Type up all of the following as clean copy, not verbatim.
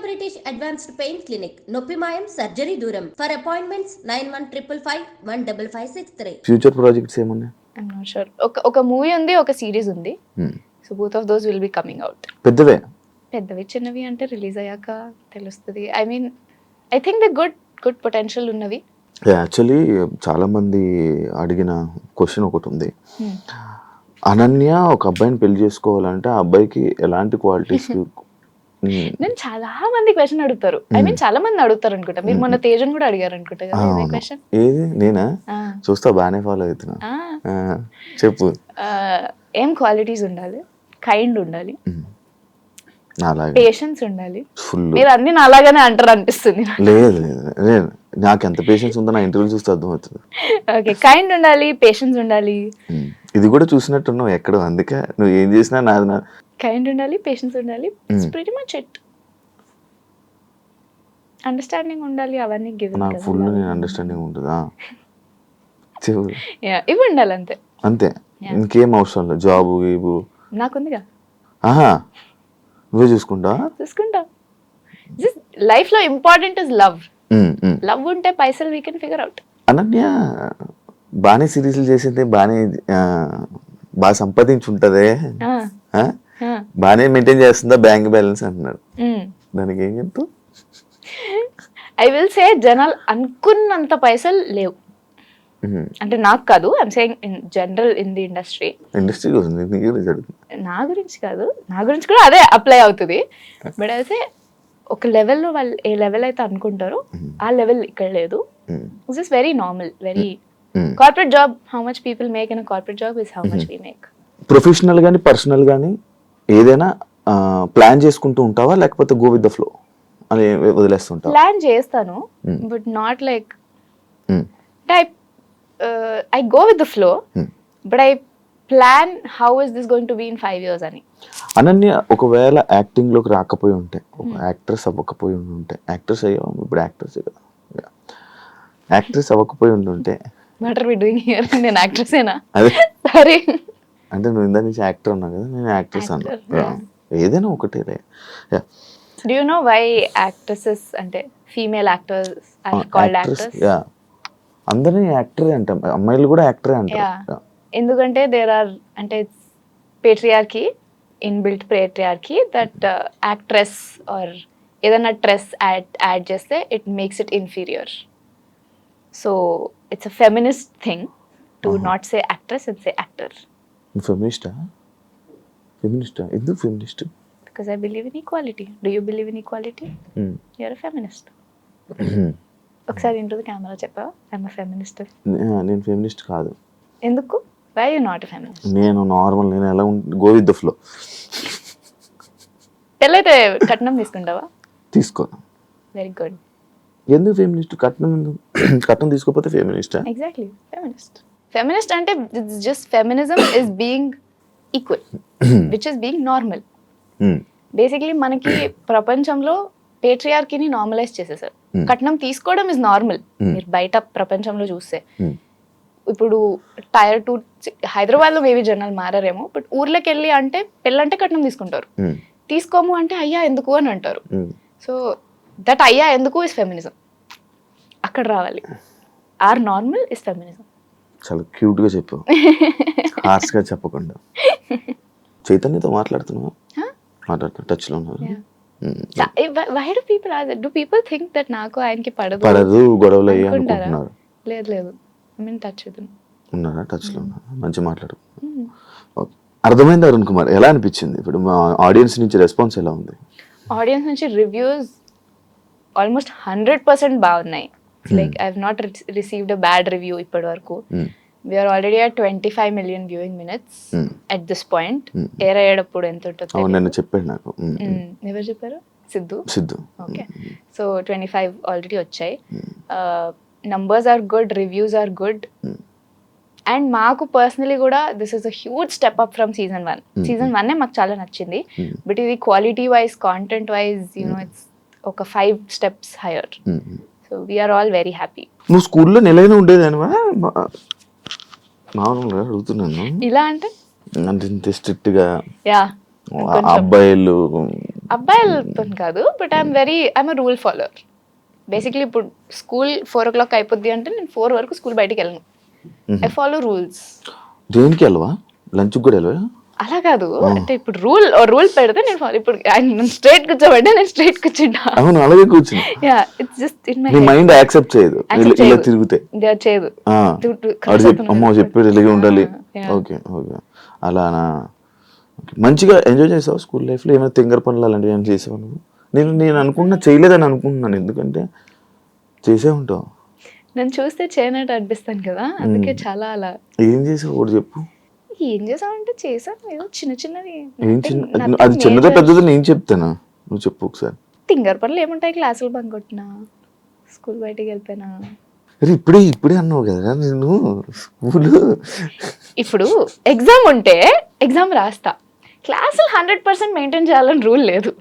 British advanced pain clinic, నొప్పి మాయం, surgery దూరం. For appointments 9155515563. ఫ్యూచర్ ప్రాజెక్ట్స్ ఏమున్నాయి? I'm not sure. ఒక మూవీ ఉంది, ఒక సిరీస్ ఉంది. So both of those will be coming out. పెద్దవే? పెద్దవి చిన్నవి అంటే రిలీజ్ అయ్యాక తెలుస్తుంది. I mean I think the good potential ఉన్నవి. యాక్చువల్లీ చాలా మంది అడిగిన క్వశ్చన్ ఒకటి ఉంది. అనన్య ఒక అబ్బాయిని పెళ్లి చేసుకోవాలంటే ఆ అబ్బాయికి ఎలాంటి క్వాలిటీస్? నేను చాలా మంది క్వశ్చన్ అడుగుతారు. ఐ మీన్ చాలా మంది అడుగుతారు అనుకుంటా. మీరు మొన్న తేజన్ కూడా అడిగారు అనుకుంటా కదా ఇదే క్వశ్చన్. ఏది? నేనా? చూస్తా, బాగానే ఫాలో అవుతున్నా. చెప్పు. ఏం క్వాలిటీస్ ఉండాలి? కైండ్ ఉండాలి, పేషెన్స్ ఉండాలి. మీరు అన్ని నాలాగానే అంటారు అనిపిస్తుంది. లేదు లేదు, నాకు ఎంత పేషెన్స్ ఉందో నా ఇంటర్వ్యూ చూస్తే అర్థమవుతుంది. ఓకే, కైండ్ ఉండాలి, పేషెన్స్ ఉండాలి. ఇది కూడా చూసినట్టున్నావు ఎక్కడో, అందుకే నువ్వు ఏం చేసినా నాది. కైండ్ ఉండాలి, పేషెన్స్ ఉండాలి, it's pretty much it. Understanding ఉండాలి, అవన్నీ గివెన్. నాకు ఫుల్ నేను అండర్స్టాండింగ్ ఉంటుందా? ఇవి ఉండాలి అంతే. అంతే, ఇంకేం అవసరం లేదు. జాబు గీబు నాకుందిగా. ఆహా, నువ్వే చూసుకుంటా. లైఫ్ లో ఇంపార్టెంట్ ఇస్ లవ్. లవ్ ఉంటే పైసలు we can figure out. Ananya బాగానే సిరీస్లు చేసింది, బాగా సంపాదించుంటదే, బాగానే మెయింటైన్ చేస్తుందా బ్యాంక్ బ్యాలెన్స్ అంటున్నారు. దానికి ఏం చెప్తావు? ఐ విల్ సే జనాలు అనుకున్నంత పైసలు లేవు. అంటే నాకు కాదు, I'm saying in general in the industry. నా గురించి కాదు, నా గురించి కూడా అదే అప్లై అవుతుంది. బట్ అయితే ఒక లెవెల్లో వాళ్ళు ఏ లెవెల్ అయితే అనుకుంటారో ఆ లెవెల్ ఇక్కడ లేదు. It's just very normal, very corporate job. How much people make in a corporate job is how much we make. Professional గానీ పర్సనల్ గానీ ఏదైనా ప్లాన్ చేసుకుంటూ ఉంటావా, లేకపోతే గో విత్ ద ఫ్లో అని వదిలేస్తుంటావా? ప్లాన్ చేస్తాను, but not like I go with the flow, but I plan how is this going to be in 5 years అని. అనన్య ఒకవేళ యాక్టింగ్ లోకి రాకపోయి ఉంటే, ఒక యాక్ట్రెస్ అవ్వకపోయి ఉంటే, యాక్ట్రెస్ అయ్యావు ఇప్పుడు, యాక్ట్రెస్ కదా, యాక్ట్రెస్ అవ్వకపోయి ఉంటుంటే what are we doing here? నేను యాక్ట్రెస్ ఏనా? అదే సారీ, అంటే నువ్వు ఇందా నుంచి యాక్టర్ అన్నావు కదా, నేను యాక్ట్రెస్ అన్నా. ఏదైనా ఒకటే. Do you know why actresses అంటే female actors are called actors? అందరినీ యాక్టరే అంటాం, అమ్మాయిలు కూడా యాక్టరే అంటారు. ఎందుకంటే దేర్ ఆర్ అంటే patriarchy, inbuilt patriarchy, that actress are ఏదైనా ట్రెస్ యాడ్ చేస్తే it makes it inferior. So it's a feminist thing to not say actress and say actor. ఫెమినిస్టా? ఎందుకు feminist? Because I believe in equality. Do you believe in equality? You're a feminist. ఒకసారి into camera చెప్పావా I'm a feminist? నేను feminist కాదు. ఎందుకు? Why you not a feminist? నేను normal, నేను ఎలా గో విత్ ద ఫ్లో. పెళ్ళైతే కట్నం తీసుకుంటావా? తీసుకోను. Very good. ఎందుకు ఫెమినిస్ట్? కట్నం తీసుకోకపోతే ఫెమినిస్టా? ఎగ్జాక్ట్లీ, ఫెమినిస్ట్ అంటే it's just feminism is being equal, which is being normal. Basically మనకి ప్రపంచంలో పేట్రియార్కీని నార్మలైజ్ చేసేసారు. కట్నం తీసుకోవడం ఇస్ నార్మల్. మీరు బయట ప్రపంచంలో చూస్తే ఇప్పుడు టైర్ 2 హైదరాబాద్ లో మేబీ జనాలు మారారేమో, బట్ ఊర్లోకి వెళ్ళి అంటే పెళ్ళంటే కట్నం తీసుకుంటారు. తీసుకోము అంటే అయ్యా ఎందుకు అని అంటారు. సో దట్ అయ్యా ఎందుకు ఇస్ ఫెమినిజం. అక్కడ రావాలి. Or normal is feminism. చాలా క్యూట్ గా చెప్పు, హార్ష్ గా చెప్పకుండా. చైతన్యతో మాట్లాడుతున్నావా? టచ్ లో ఉన్నారు. Why do people ask that? Do people think that నాకు ఆయనకి పడదు గొడవలు అయ్యి అనుకుంటున్నారు? లేదు, ఐ మీన్ టచ్ విత్ ఉన్నారా? టచ్ లో ఉన్నారు, మంచి మాట్లాడు. అర్థమైంది అరుణ్ కుమార్, ఎలా అనిపించింది ఇప్పుడు ఆడియన్స్ నుంచి రెస్పాన్స్ ఎలా ఉంది? ఆడియన్స్ నుంచి రివ్యూస్ ఆల్మోస్ట్ 100% బాగున్నాయి. Like I have not received a bad review ఇప్పటి వరకు. We are already at 25 million viewing minutes at this point. Air అయ్యేటప్పుడు ఎంత ఉంటుందో నేను చెప్పాను నాకు. ఎవరు చెప్పారు? సిద్ధు. ఓకే, సో 25 ఆల్రెడీ వచ్చాయి. Numbers are good, reviews are good. And మాకు పర్సనలీ కూడా this is a huge step up from season 1. Season 1 మాకు చాలా నచ్చింది, బట్ ఇది quality wise, content wise, it's ఒక 5 steps హైయర్. So we're all very happy. నువ్వు స్కూల్లో నెలైన ఉండేదానివా? మామూలుగా అడుగుతున్నాను. ఇలా అంటే ఇంత స్ట్రిక్ట్ గా యా అబ్బాయిలు అబ్బాయిలతో కాదు, but I'm rule follower. Basically ఇప్పుడు స్కూల్ 4 o'clock అయిపోద్ది అంటే నేను 4 వరకు స్కూల్ బయటికి వెళ్ళను. I follow rules. దేనికి వెళ్ళవా? లంచ్కి కూడా వెళ్ళవా? అలా కాదు, అంటే ఇప్పుడు రూల్ పెడితే నేను ఫాలో. ఇప్పుడు ఆయన స్ట్రైట్ కూర్చోబెట్టే నేను స్ట్రైట్ కూర్చుంటా. అవును, అలాగే కూర్చుని. Yeah, it's just in my knee mind accept చేయదు ఇలా తిరిగితే. చేయదు. అమ్మో చెప్పేది ఇలాగే ఉండాలి. ఓకే ఓకే, అలానా. మంచిగా ఎంజాయ్ చేసావు స్కూల్ లైఫ్లో? ఏమైనా తింగర పనులు అలాంటివి ఏమైనా చేసావు నువ్వు? నేను అనుకున్నా చేయలేదని అనుకుంటున్నాను, ఎందుకంటే చేసే ఉంటావు. నన్ను చూస్తే చేయనట్టు అనిపిస్తాను కదా, అందుకే చాలా అలా. ఏం చేసావు ఒకటి చెప్పు. ఏం చేసావంటే చేసాను ఏదో చిన్నవి. ఏం చిన్న? అది చిన్నదే పెద్దది నేను చెప్తానా, నువ్వు చెప్పు ఒకసారి. తింగర్ పనులు ఏముంటాయి? క్లాసులు బంక్ కొట్టినా, స్కూల్ బయటికి వెళ్ళిపోయినా. ఇప్పుడే అన్నావు కదా నేను స్కూల్. ఇప్పుడు ఎగ్జామ్ ఉంటే ఎగ్జామ్ రాస్తా. క్లాసులు 100% మెయింటైన్ చేయాలని రూల్ లేదు.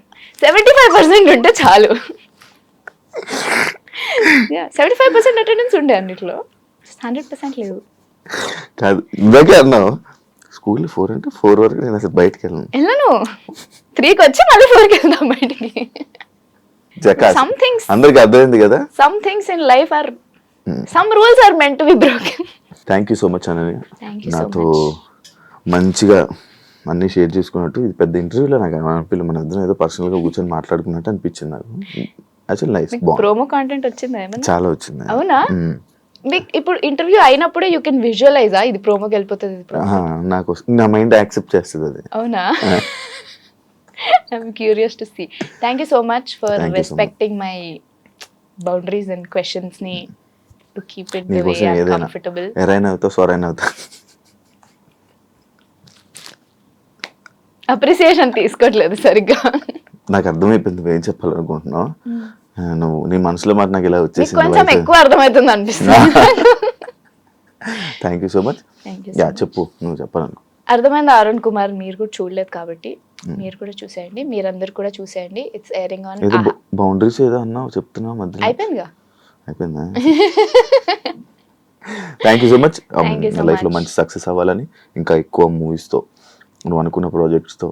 75% ఉంటే చాలు. 75% అటెండెన్స్ ఉండే అన్నిట్లో, 100% లేదు. కాదు, ఇందాకే అన్నావు స్కూల్ 4 అంటే 4 వరకు నేను అసలు బయటకు వెళ్ళను. 3కి వచ్చి మళ్ళీ 4కి వెళ్దాం బయటికి. అందరికి అర్థమైంది కదా. Some things in life are, some rules are meant to be broken. Thank you so much అని నాతో మంచిగా అన్ని షేర్ చేసుకున్నట్టు. ఇది పెద్ద ఇంటర్వ్యూలో నాకు అనిపించలేదు, మన ఇద్దరం ఏదో పర్సనల్ గా కూర్చొని మాట్లాడుకున్నట్టు అనిపించింది నాకు. యాక్చువల్లీ నైస్, బాగుంది. ప్రోమో కంటెంట్ వచ్చిందా ఏమైనా? చాలా వచ్చింది. అవునా? మీకు ఇప్పుడు ఇంటర్వ్యూ అయినప్పుడే యూ కెన్ విజువలైజ్ ఇది ప్రోమోకి వెళ్ళిపోతుంది. నాకు నా మైండ్ యాక్సెప్ట్ చేస్తుంది అది. అవునా? I'm curious to see. Thank you so much for respecting my boundaries and questions ని to keep it the way I am comfortable. ఎరైనా అవుతా సొరైనా అవుతా. అప్రిసియేషన్ తీసుకోవట్లేదు సరిగ్గా. నాకు అర్థమైపోయింది ఏం చెప్పాలనుకుంటున్నావు. నువ్వు నీ మనసులో మాట నాకు ఇలా వచ్చేసింది, కొంచెం ఎక్కువ అర్థమవుతుంది అనిపిస్తుంది. Thank you so much. Yeah చెప్పు, నువ్వు చెప్పాలను. అర్థమైంది అరుణ్ కుమార్. మీరు కూడా చూడలేదు కాబట్టి మీరు కూడా చూసేయండి, మీరందరు కూడా చూసేయండి. It's airing on. బౌండరీస్ ఏదో అన్నావు చెప్తున్నావు మధ్య. అయిపోయిందా? Thank you so much. Life లో మంచి సక్సెస్ అవ్వాలని, ఇంకా ఎక్కువ మూవీస్తో, నువ్వు అనుకున్న ప్రాజెక్ట్స్తో,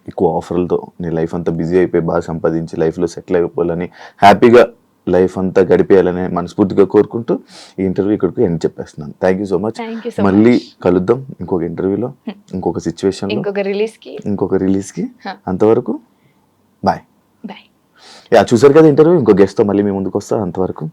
ఎక్కువ ఆఫర్లతో నీ లైఫ్ అంతా బిజీ అయిపోయి బాగా సంపాదించి లైఫ్లో సెటిల్ అయిపోవాలని, హ్యాపీగా లైఫ్ అంతా గడిపేయాలని మనస్ఫూర్తిగా కోరుకుంటూ ఈ ఇంటర్వ్యూ ఇక్కడికి ఎండ్ చెప్పేస్తున్నాను. Thank you so much. మళ్ళీ కలుద్దాం ఇంకొక ఇంటర్వ్యూలో, ఇంకొక సిచ్యువేషన్, ఇంకొక రిలీజ్కి. అంతవరకు బాయ్. బాయ్. యా చూసారు కదా ఇంటర్వ్యూ. ఇంకో గెస్ట్తో మళ్ళీ మీ ముందుకు వస్తా. అంతవరకు